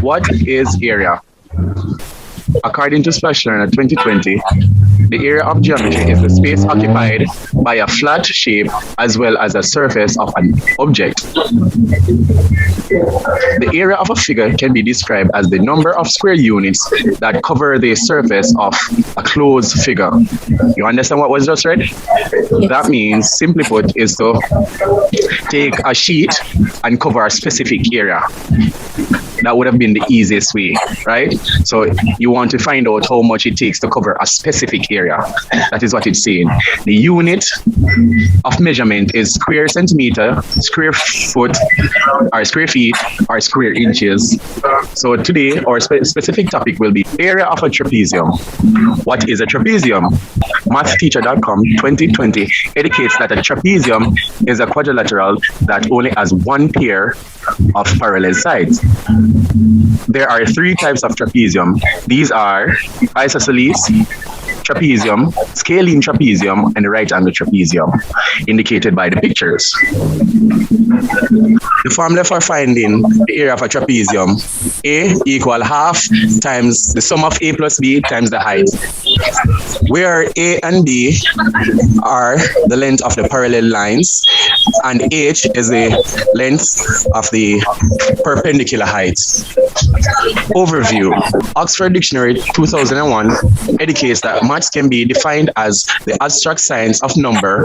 What is area? According to Splash Learner 2020, the area of geometry is the space occupied by a flat shape as well as a surface of an object. The area of a figure can be described as the number of square units that cover the surface of a closed figure. You understand what was just read? That means, simply put, is to take a sheet and cover a specific area. That would have been the easiest way, right? So you want to find out how much it takes to cover a specific area. That is what it's saying. The unit of measurement is square centimeter, square foot, or square feet, or square inches. So today, our specific topic will be area of a trapezium. What is a trapezium? Mathteacher.com 2020 indicates that a trapezium is a quadrilateral that only has one pair of parallel sides. There are three types of trapezium. These are isosceles trapezium, scalene trapezium, and right angle trapezium, indicated by the pictures. The formula for finding the area of a trapezium: A equal half times the sum of A plus B times the height, where A and B are the length of the parallel lines, and H is the length of the perpendicular height. Overview. Oxford Dictionary 2001 indicates that maths can be defined as the abstract science of number,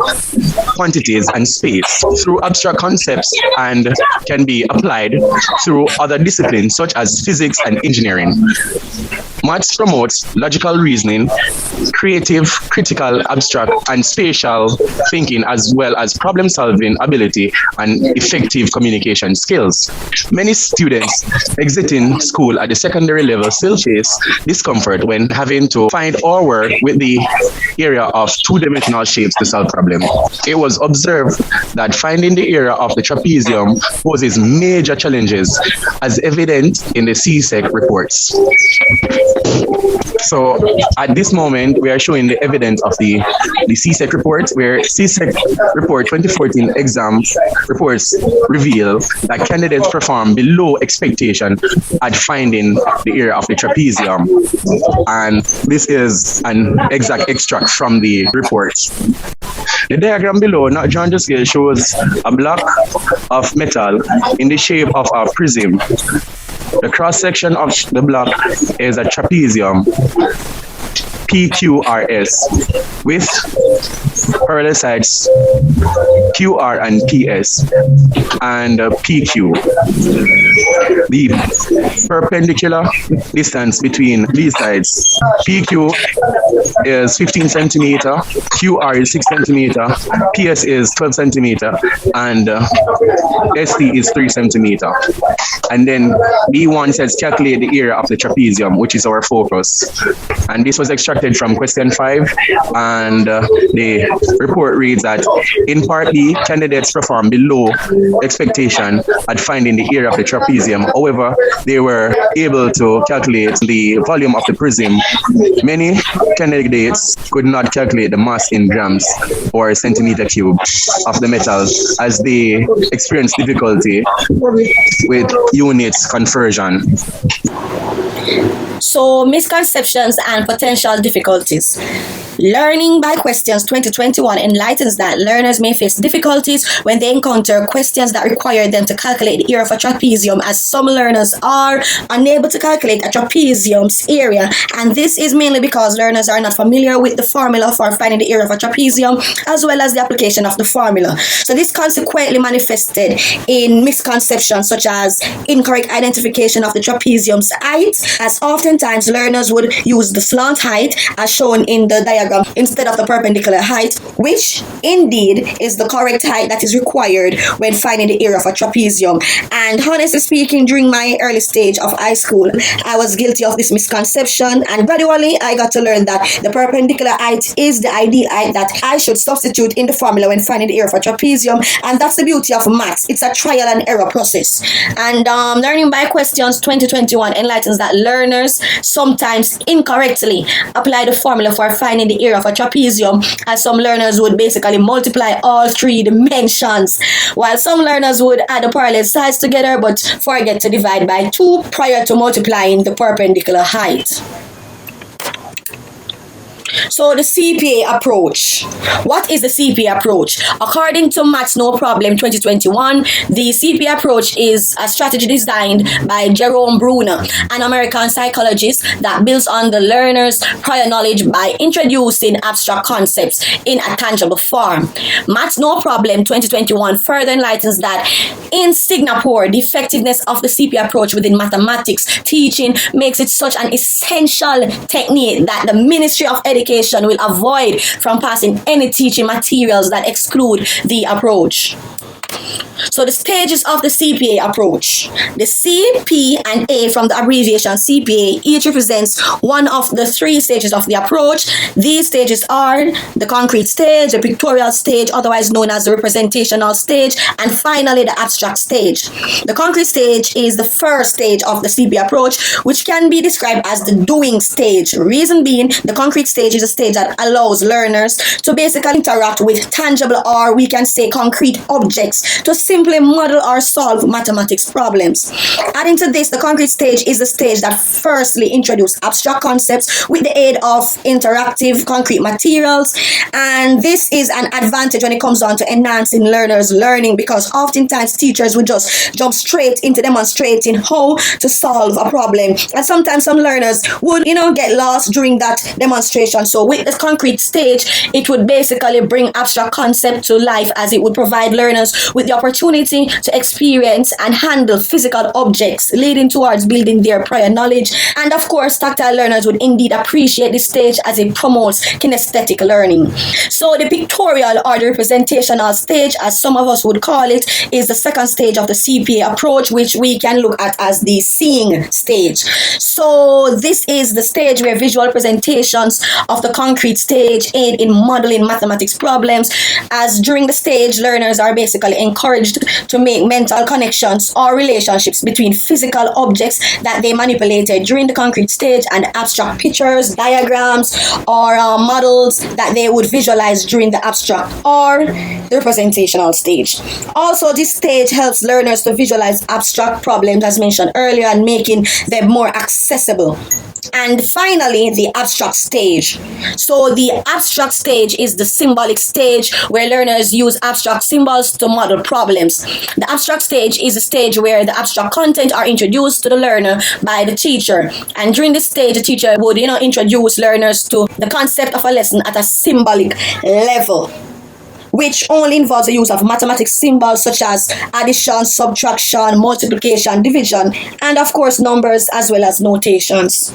quantities, and space through abstract concepts, and can be applied through other disciplines such as physics and engineering. Maths promotes logical reasoning, creative, critical, abstract, and spatial thinking, as well as problem-solving ability and effective communication skills. Many students exiting school at the secondary level still face discomfort when having to find or work with the area of two-dimensional shapes to solve problems. It was observed that finding the area of the trapezium poses major challenges, as evident in the CSEC reports. So at this moment, we are showing the evidence of the CSEC report, where CSEC report 2014 exam reports reveal that candidates perform below expectation at finding the area of the trapezium. And this is an exact extract from the report. The diagram below, not drawn to scale, shows a block of metal in the shape of a prism. The cross-section of the block is a trapezium, PQRS, with parallel sides QR and PS, and PQ. The perpendicular distance between these sides: PQ is 15 centimeter, QR is 6 centimeter, PS is 12 centimeter, and ST is 3 centimeter. And then B1 says calculate the area of the trapezium, which is our focus. And this was extracted from question 5, and the report reads that in part B, candidates performed below expectation at finding the area of the trapezium. However, they were able to calculate the volume of the prism. Many candidates could not calculate the mass in grams or centimeter cube of the metal, as they experienced difficulty with units conversion. So, misconceptions and potential difficulties. Learning by Questions 2021 enlightens that learners may face difficulties when they encounter questions that require them to calculate the area of a trapezium, as some learners are unable to calculate a trapezium's area, and this is mainly because learners are not familiar with the formula for finding the area of a trapezium, as well as the application of the formula. So this consequently manifested in misconceptions such as incorrect identification of the trapezium's height, as oftentimes learners would use the slant height as shown in the diagram instead of the perpendicular height, which indeed is the correct height that is required when finding the area of a trapezium. And honestly speaking, during my early stage of high school, I was guilty of this misconception, and gradually I got to learn that the perpendicular height is the ideal height that I should substitute in the formula when finding the area of a trapezium. And that's the beauty of maths. It's a trial and error process. And Learning by Questions 2021 enlightens that learners sometimes incorrectly apply the formula for finding the the area of a trapezium, as some learners would basically multiply all three dimensions, while some learners would add the parallel sides together but forget to divide by 2 prior to multiplying the perpendicular height. So the CPA approach. What is the CPA approach? According to Maths No Problem 2021, the CPA approach is a strategy designed by Jerome Bruner, an American psychologist that builds on the learner's prior knowledge by introducing abstract concepts in a tangible form. Maths No Problem 2021 further enlightens that in Singapore, the effectiveness of the CPA approach within mathematics teaching makes it such an essential technique that the Ministry of Education will avoid from passing any teaching materials that exclude the approach. So the stages of the CPA approach. The C, P, and A from the abbreviation CPA each represents one of the 3 stages of the approach. These stages are the concrete stage, the pictorial stage, otherwise known as the representational stage, and finally the abstract stage. The concrete stage is the first stage of the CPA approach, which can be described as the doing stage. Reason being, the concrete stage is a stage that allows learners to basically interact with tangible, or we can say concrete objects, to simply model or solve mathematics problems. Adding to this, the concrete stage is the stage that firstly introduces abstract concepts with the aid of interactive concrete materials, and this is an advantage when it comes on to enhancing learners' learning, because oftentimes teachers would just jump straight into demonstrating how to solve a problem, and sometimes some learners would get lost during that demonstration. So with the concrete stage, it would basically bring abstract concept to life, as it would provide learners with the opportunity to experience and handle physical objects, leading towards building their prior knowledge. And of course, tactile learners would indeed appreciate this stage as it promotes kinesthetic learning. So the pictorial or the representational stage, as some of us would call it, is the second stage of the CPA approach, which we can look at as the seeing stage. So this is the stage where visual presentations of the concrete stage aid in modeling mathematics problems, as during the stage, learners are basically encouraged to make mental connections or relationships between physical objects that they manipulated during the concrete stage and abstract pictures, diagrams, or models that they would visualize during the abstract or the representational stage. Also, this stage helps learners to visualize abstract problems, as mentioned earlier, and making them more accessible. And finally, the abstract stage. So the abstract stage is the symbolic stage where learners use abstract symbols to model problems. The abstract stage is a stage where the abstract content are introduced to the learner by the teacher. And during this stage, the teacher would, introduce learners to the concept of a lesson at a symbolic level, which only involves the use of mathematics symbols such as addition, subtraction, multiplication, division, and of course numbers as well as notations.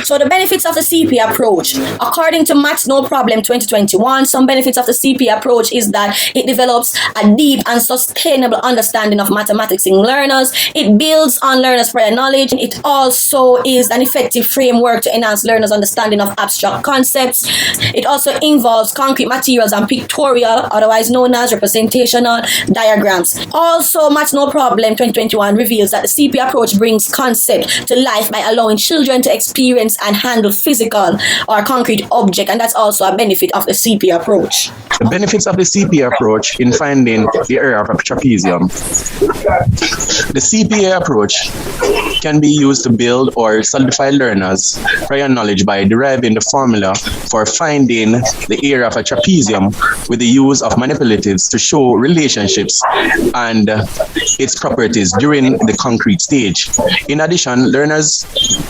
So the benefits of the CPA approach. According to Maths No Problem 2021, some benefits of the CPA approach is that it develops a deep and sustainable understanding of mathematics in learners. It builds on learners' prior knowledge. It also is an effective framework to enhance learners' understanding of abstract concepts. It also involves concrete materials and pictorial, otherwise known as representational diagrams. Also, Maths No Problem 2021 reveals that the CPA approach brings concept to life by allowing children to experience and handle physical or concrete object, and that's also a benefit of the CPA approach. The benefits of the CPA approach in finding the area of a trapezium. The CPA approach can be used to build or solidify learners' prior knowledge by deriving the formula for finding the area of a trapezium with the use of manipulatives to show relationships and its properties during the concrete stage. In addition, learners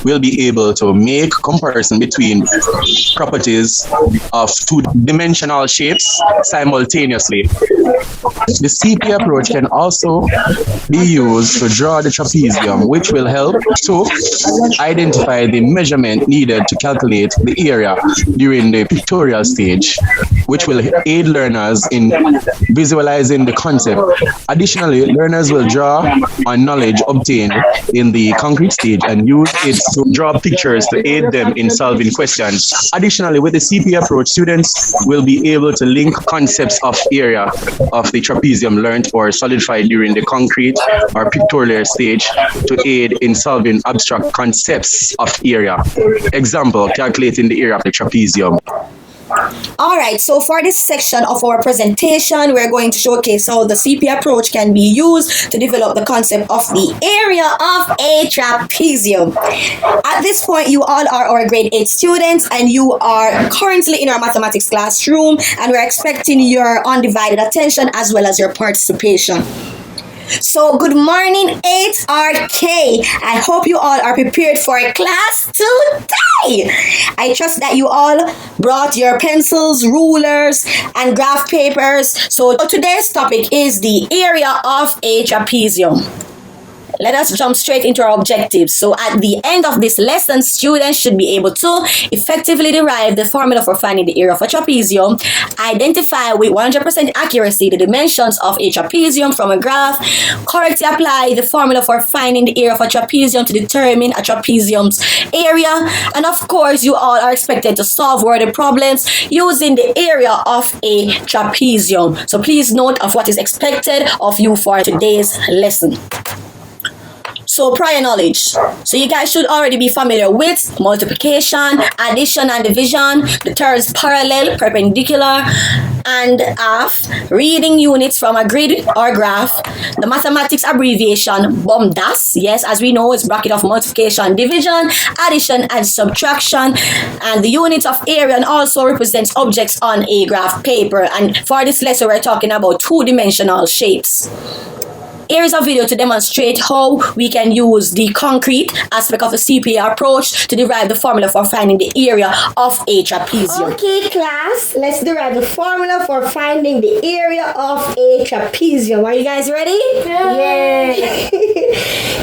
will be able to make comparison between properties of 2-dimensional shapes simultaneously. The CPA approach can also be used to draw the trapezium, which will help to identify the measurement needed to calculate the area during the pictorial stage, which will aid learners in visualizing the concept. Additionally, learners will draw on knowledge obtained in the concrete stage and use it to draw of pictures to aid them in solving questions. Additionally, with the CP approach, students will be able to link concepts of area of the trapezium learned or solidified during the concrete or pictorial stage to aid in solving abstract concepts of area. Example, calculating the area of the trapezium. Alright, so for this section of our presentation, we're going to showcase how the CP approach can be used to develop the concept of the area of a trapezium. At this point, you all are our grade 8 students and you are currently in our mathematics classroom, and we're expecting your undivided attention as well as your participation. So good morning 8RK. I hope you all are prepared for class today. I trust that you all brought your pencils, rulers, and graph papers. So today's topic is the area of a trapezium. Let us jump straight into our objectives. So at the end of this lesson, students should be able to effectively derive the formula for finding the area of a trapezium, identify with 100% accuracy the dimensions of a trapezium from a graph, correctly apply the formula for finding the area of a trapezium to determine a trapezium's area, and of course, you all are expected to solve worded problems using the area of a trapezium. So please note of what is expected of you for today's lesson. So prior knowledge. So you guys should already be familiar with multiplication, addition and division, the terms parallel, perpendicular, and half, reading units from a grid or graph, the mathematics abbreviation BOMDAS, yes, as we know, it's bracket of multiplication, division, addition, and subtraction, and the unit of area and also represents objects on a graph paper. And for this lesson, we're talking about two-dimensional shapes. Here is a video to demonstrate how we can use the concrete aspect of the CPA approach to derive the formula for finding the area of a trapezium. Okay, class, let's derive the formula for finding the area of a trapezium. Are you guys ready? Yeah.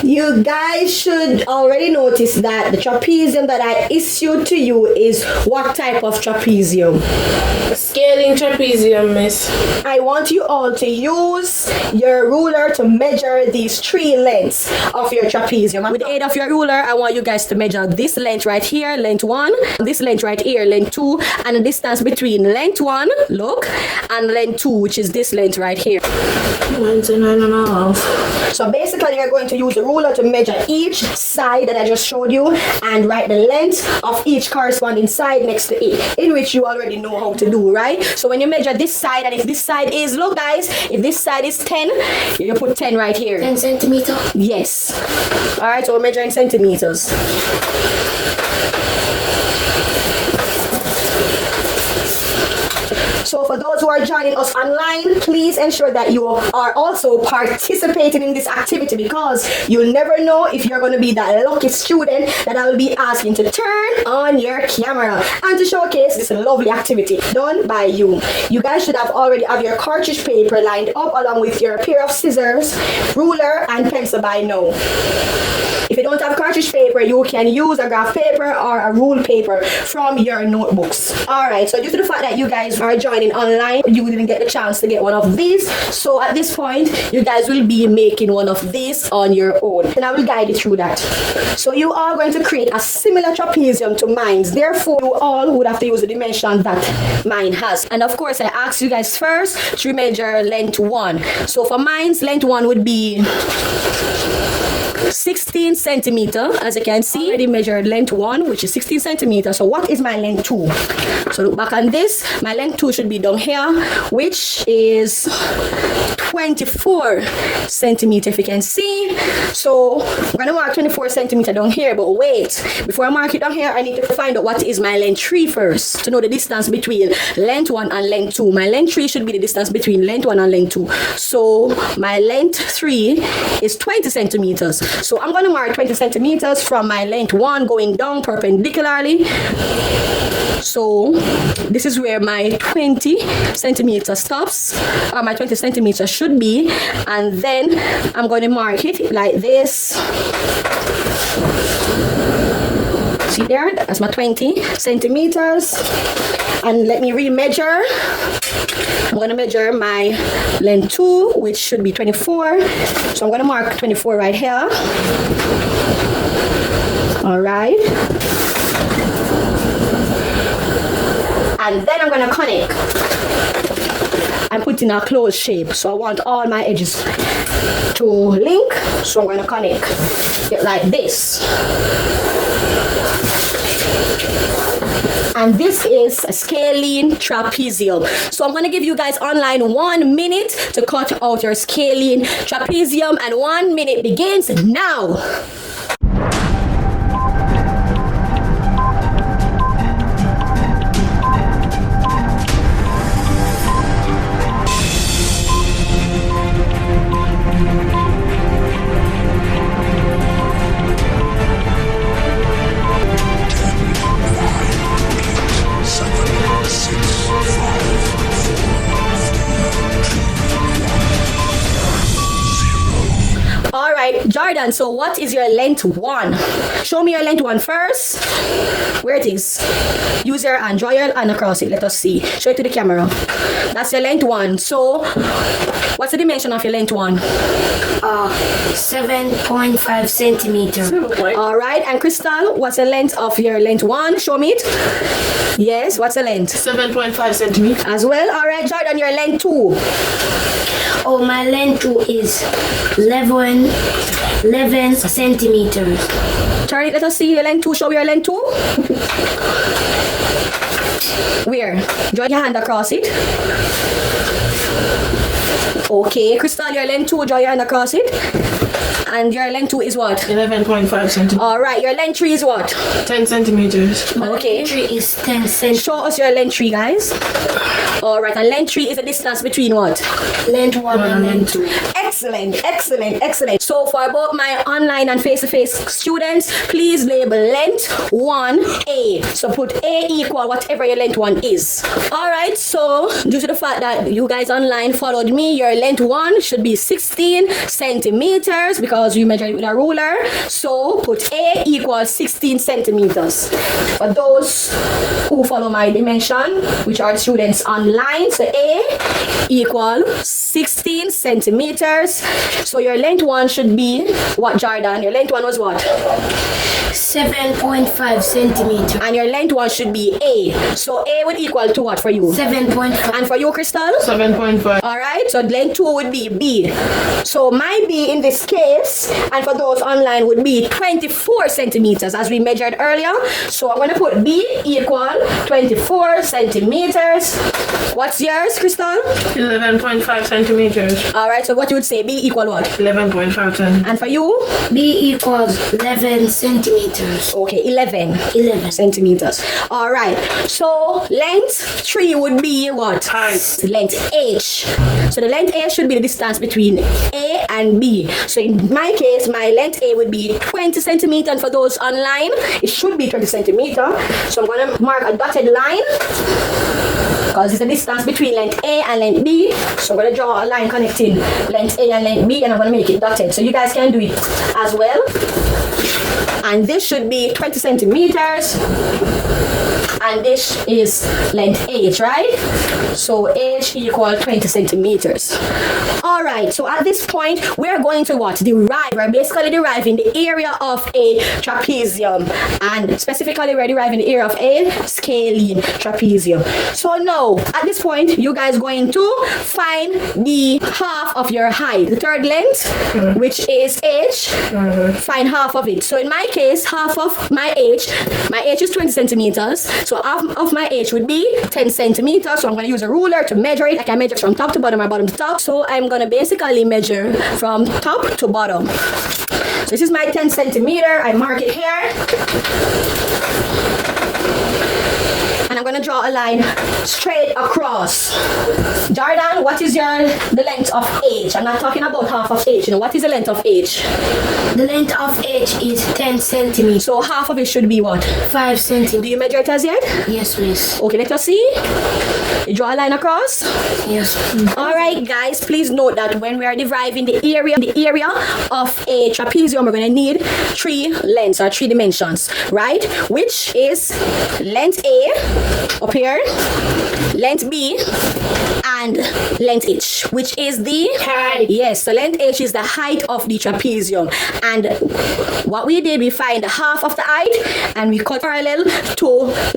You guys should already notice that the trapezium that I issued to you is what type of trapezium? Scaling trapezium, miss. I want you all to use your ruler to measure these three lengths of your trapezium. With the aid of your ruler, I want you guys to measure this length right here, length 1, this length right here, length 2, and the distance between length 1, look, and length 2, which is this length right here. 9.5. So basically, you're going to use the ruler to measure each side that I just showed you and write the length of each corresponding side next to it, in which you already know how to do, right? So when you measure this side, and if this side is, look guys, if this side is 10, you put 10 right here. 10 centimeter? Yes. Alright, so we're measuring centimeters. So for those who are joining us online, please ensure that you are also participating in this activity, because you'll never know if you're going to be that lucky student that I will be asking to turn on your camera and to showcase this lovely activity done by you. You guys should have already have your cartridge paper lined up along with your pair of scissors, ruler, and pencil by now. If you don't have cartridge paper, you can use a graph paper or a rule paper from your notebooks. Alright, so due to the fact that you guys are joining online, you didn't get the chance to get one of these. So at this point, you guys will be making one of these on your own. And I will guide you through that. So you are going to create a similar trapezium to mine's. Therefore, you all would have to use the dimension that mine has. And of course, I asked you guys first to measure length 1. So for mine's, length 1 would be 16 centimeter. As you can see, I already measured length 1, which is 16 centimeters. So what is my length 2? So look back on this. My length 2 should be down here, which is 24 centimeter, if you can see. So I'm gonna mark 24 centimeter down here, but wait, before I mark it down here, I need to find out what is my length 3 first to know the distance between length 1 and length 2. My length 3 should be the distance between length 1 and length 2. So my length 3 is 20 centimeters. So I'm going to mark 20 centimeters from my length 1 going down perpendicularly. So this is where my 20 centimeter stops, or my 20 centimeters should be, and then I'm going to mark it like this. See there, that's my 20 centimeters. And let me re-measure. I'm going to measure my length 2, which should be 24. So I'm going to mark 24 right here. All right. And then I'm gonna connect. I'm putting a closed shape, so I want all my edges to link. So I'm gonna connect it like this. And this is a scalene trapezium. So I'm going to give you guys online 1 minute to cut out your scalene trapezium, and 1 minute begins now. Jordan, so what is your length 1? Show me your length 1 first. Where it is? Use your hand, draw your hand across it. Let us see. Show it to the camera. That's your length 1. So, what's the dimension of your length 1? 7.5 centimeters. Alright, and Crystal, what's the length of your length 1? Show me it. Yes, what's the length? 7.5 centimeters. As well. Alright, Jordan, your length 2. Oh, my length 2 is 11 centimeters. Turn it, let us see your length 2. Show me your length 2. Where? Draw your hand across it. Okay, Crystal, your length 2, draw your hand across it. And your length 2 is what? 11.5 centimeters. Alright, your length 3 is what? 10 centimeters. Okay. Length 3 is 10 centimeters. Show us your length 3, guys. Alright, and length 3 is the distance between what? Length 1 and length 2. Excellent, excellent, excellent. So for both my online and face-to-face students, please label length 1A. So put A equal whatever your length 1 is. Alright, so due to the fact that you guys online followed me, your length 1 should be 16 centimeters because we measured it with a ruler. So put A equals 16 centimeters. For those who follow my dimension, which are students online, so A equal 16 centimeters. So your length 1 should be what, Jordan? Your length 1 was what? 7.5 centimeters. And your length 1 should be A. So A would equal to what for you? 7.5. And for you, Crystal? 7.5. Alright, so length 2 would be B. So my B in this case, and for those online, would be 24 centimeters as we measured earlier. So I'm going to put B equal 24 centimeters. What's yours, Crystal? 11.5 centimeters. Alright, so what you would say? B equal what? 11.5 centimeters. And for you? B equals 11 centimeters. Okay, 11 centimeters. Alright, so length 3 would be what? Height. Length H. So the length H should be the distance between A and B. So in my case, my length A would be 20 centimeters, and for those online, it should be 20 centimeters. So I'm going to mark a dotted line because it's the distance between length A and length B. So I'm going to draw a line connecting length A and length B, and I'm going to make it dotted. So you guys can do it as well. And this should be 20 centimeters. And this is length H, right? So H equal 20 centimeters. Alright, so at this point, we're going to what? Derive. We're basically deriving the area of a trapezium. And specifically, we're deriving the area of a scalene trapezium. So now, at this point, you guys are going to find the half of your height. The third length, which is H, find half of it. So in my case, half of my H is 20 centimeters. So half of my H would be 10 centimeters. So I'm going to use a ruler to measure it. I can measure from top to bottom or bottom to top. So I'm going to basically measure from top to bottom. So this is my 10 centimeter. I mark it here. And I'm going to draw a line straight across. Jordan, what is the length of H? I'm not talking about half of H. What is the length of H? The length of H is 10 centimeters. So half of it should be what? 5 centimeters. Do you measure it as yet? Yes, miss. Okay, let us see. You draw a line across? Yes. Alright guys, please note that when we are deriving the area of a trapezium, we're going to need 3 lengths or 3 dimensions, right? Which is length A up here, length B, and length h, which is the Height. Yes, so length h is the height of the trapezium. And what we did, we find half of the height and we cut parallel to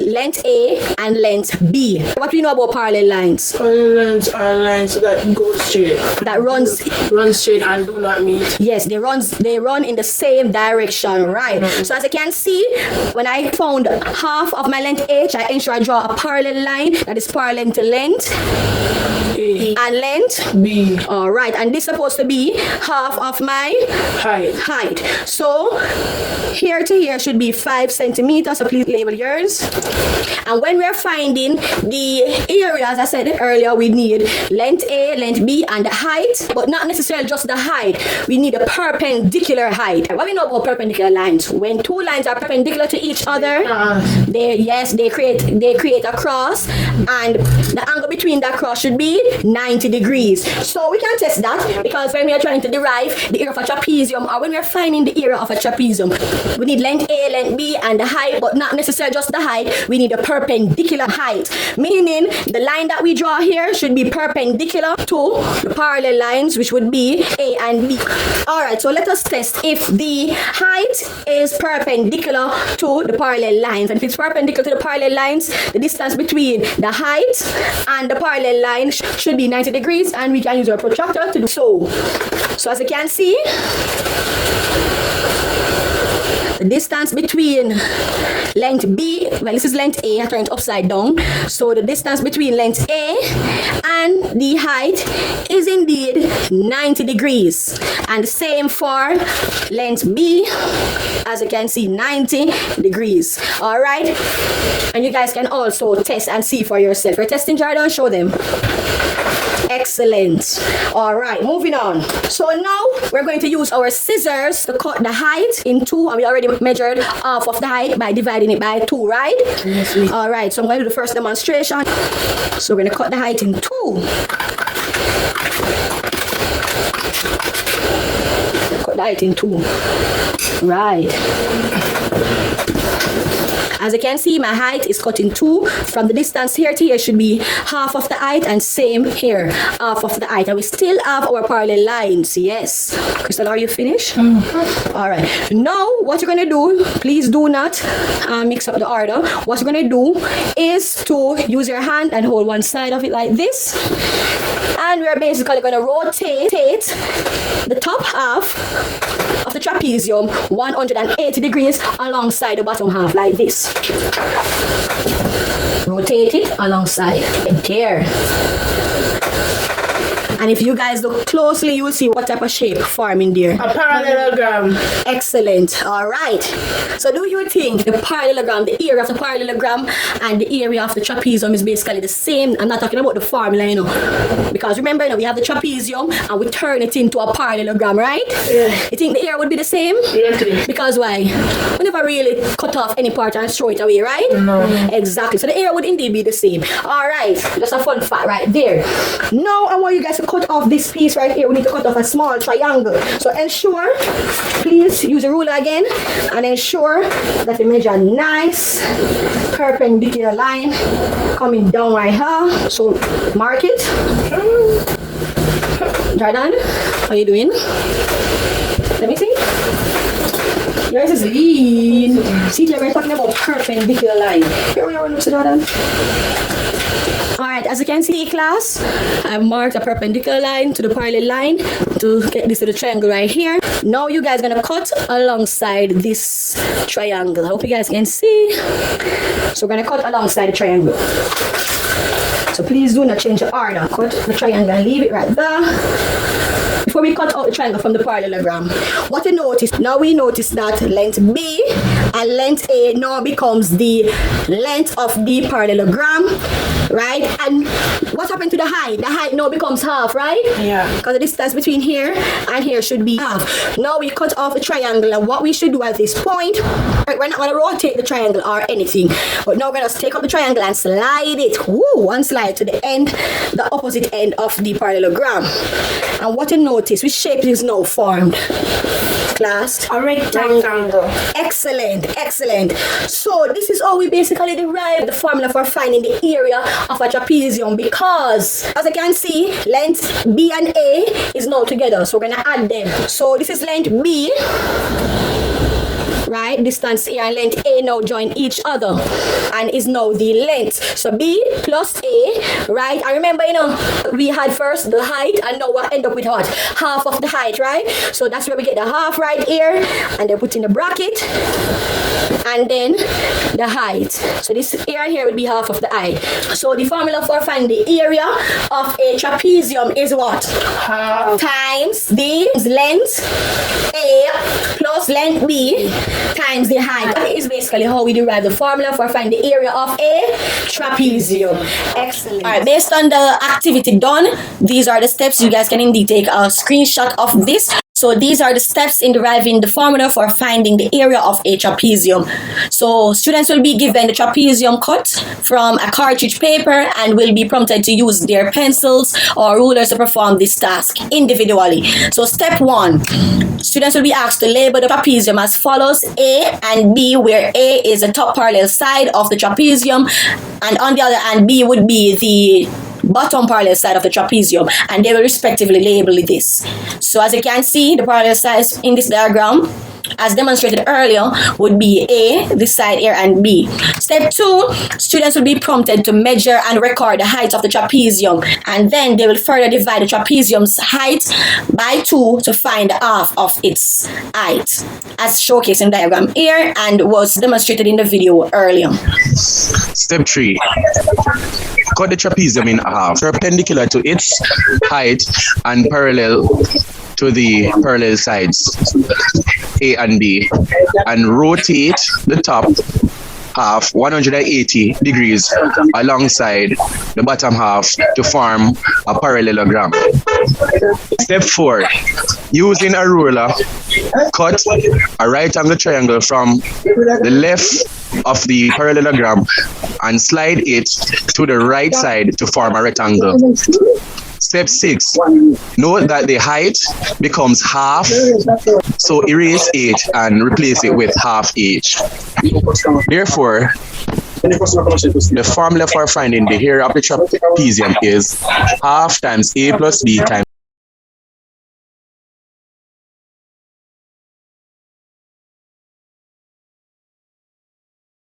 length A and length B. What do we know about parallel lines? Parallel lines are lines that go straight. That Run straight and do not meet. Yes, they run in the same direction, right? So as you can see, when I found half of my length h, I ensure I draw a parallel line that is parallel to length A, and length B, all right, and this is supposed to be half of my height. So here to here should be 5 centimeters, so please label yours. And when we're finding the area, as I said earlier, we need length A, length B, and the height, but not necessarily just the height. We need a perpendicular height. What we know about perpendicular lines? When two lines are perpendicular to each other, they create a cross, and the angle between that cross should be 90 degrees. So we can test that, because when we are trying to derive the area of a trapezium, or when we are finding the area of a trapezium, we need length A, length B, and the height, but not necessarily just the height. We need a perpendicular height, meaning the line that we draw here should be perpendicular to the parallel lines, which would be A and B. Alright, so let us test if the height is perpendicular to the parallel lines. And if it's perpendicular to the parallel lines, the distance between the height and the parallel line should be 90 degrees, and we can use our protractor to do so. So as you can see, the distance between length B, well, this is length A, I turned it upside down. So the distance between length A and the height is indeed 90 degrees. And the same for length B, as you can see, 90 degrees. All right. And you guys can also test and see for yourself. You're testing, Jordan, show them. Excellent. All right, moving on. So now we're going to use our scissors to cut the height in two, and we already measured half of the height by dividing it by 2, right? Yes, please. All right, so I'm going to do the first demonstration. So we're going to cut the height in 2. Cut the height in 2. Right. As you can see, my height is cut in 2. From the distance here to here should be half of the height, and same here, half of the height. And we still have our parallel lines, yes. Crystal, are you finished? All right. Now, what you're going to do, please do not mix up the order. What you're going to do is to use your hand and hold one side of it like this. And we're basically going to rotate the top half of the trapezium 180 degrees alongside the bottom half like this. Rotate it alongside there. And if you guys look closely, you will see what type of shape forming there. A parallelogram. Excellent. All right. So do you think the parallelogram, the area of the parallelogram and the area of the trapezium is basically the same? I'm not talking about the formula, you know. Because remember, you know, we have the trapezium and we turn it into a parallelogram, right? Yeah. You think the area would be the same? Yes. Because why? We never really cut off any part and throw it away, right? No. Exactly. So the area would indeed be the same. All right. Just a fun fact right there. Now I want you guys to cut off this piece right here. We need to cut off a small triangle. So ensure, please use a ruler again and ensure that you measure a nice perpendicular line coming down right here. So mark it. Jordan, how are you doing? Let me see. Yours is lean. See, we're talking about perpendicular line. Here we are, Mr. Jordan. Alright, as you can see, class, I've marked a perpendicular line to the parallel line to get this little triangle right here. Now you guys are going to cut alongside this triangle. I hope you guys can see. So we're going to cut alongside the triangle. So please do not change the order. Cut the triangle and leave it right there. Before we cut out the triangle from the parallelogram, what you notice, now we notice that length B and length A now becomes the length of the parallelogram, right? And what happened to the height? The height now becomes half, right? Yeah. Because the distance between here and here should be half. Now we cut off the triangle, and what we should do at this point, we're not going to rotate the triangle or anything, but now we're going to take up the triangle and slide it. Woo! one slide to the end, the opposite end of the parallelogram. And what you notice, which shape is now formed? Class? A rectangle. Excellent, excellent. So this is how we basically derive the formula for finding the area of a trapezium, because as you can see, length B and A is now together. So we're going to add them. So this is length B. Right, distance A and length A now join each other and is now the length. So B plus A, right? I remember, we had first the height and now we end up with what? Half of the height, right? So that's where we get the half right here, and then put in the bracket and then the height. So this here and here will be half of the height. So the formula for finding the area of a trapezium is what? Half. Times the length A plus length B times the height. That is basically how we derive the formula for finding the area of a trapezium. Excellent. Alright, based on the activity done, these are the steps. You guys can indeed take a screenshot of this. So these are the steps in deriving the formula for finding the area of a trapezium. So students will be given the trapezium cut from a cartridge paper and will be prompted to use their pencils or rulers to perform this task individually. So step 1, students will be asked to label the trapezium as follows: A and B, where A is the top parallel side of the trapezium, and on the other hand, B would be the bottom parallel side of the trapezium, and they will respectively label this. So as you can see, the parallel sides in this diagram, as demonstrated earlier, would be A, this side here, and B. Step 2, students will be prompted to measure and record the height of the trapezium, and then they will further divide the trapezium's height by 2 to find the half of its height, as showcased in diagram here and was demonstrated in the video earlier. Step 3. Cut the trapezium in half, perpendicular to its height and parallel to the parallel sides A and B, and rotate the top half 180 degrees alongside the bottom half to form a parallelogram. Step 4. Using a ruler, cut a right angle triangle from the left of the parallelogram and slide it to the right side to form a rectangle. Step 6. Note that the height becomes half, so erase h and replace it with half h. Therefore, the formula for finding the area of the trapezium is half times a plus b times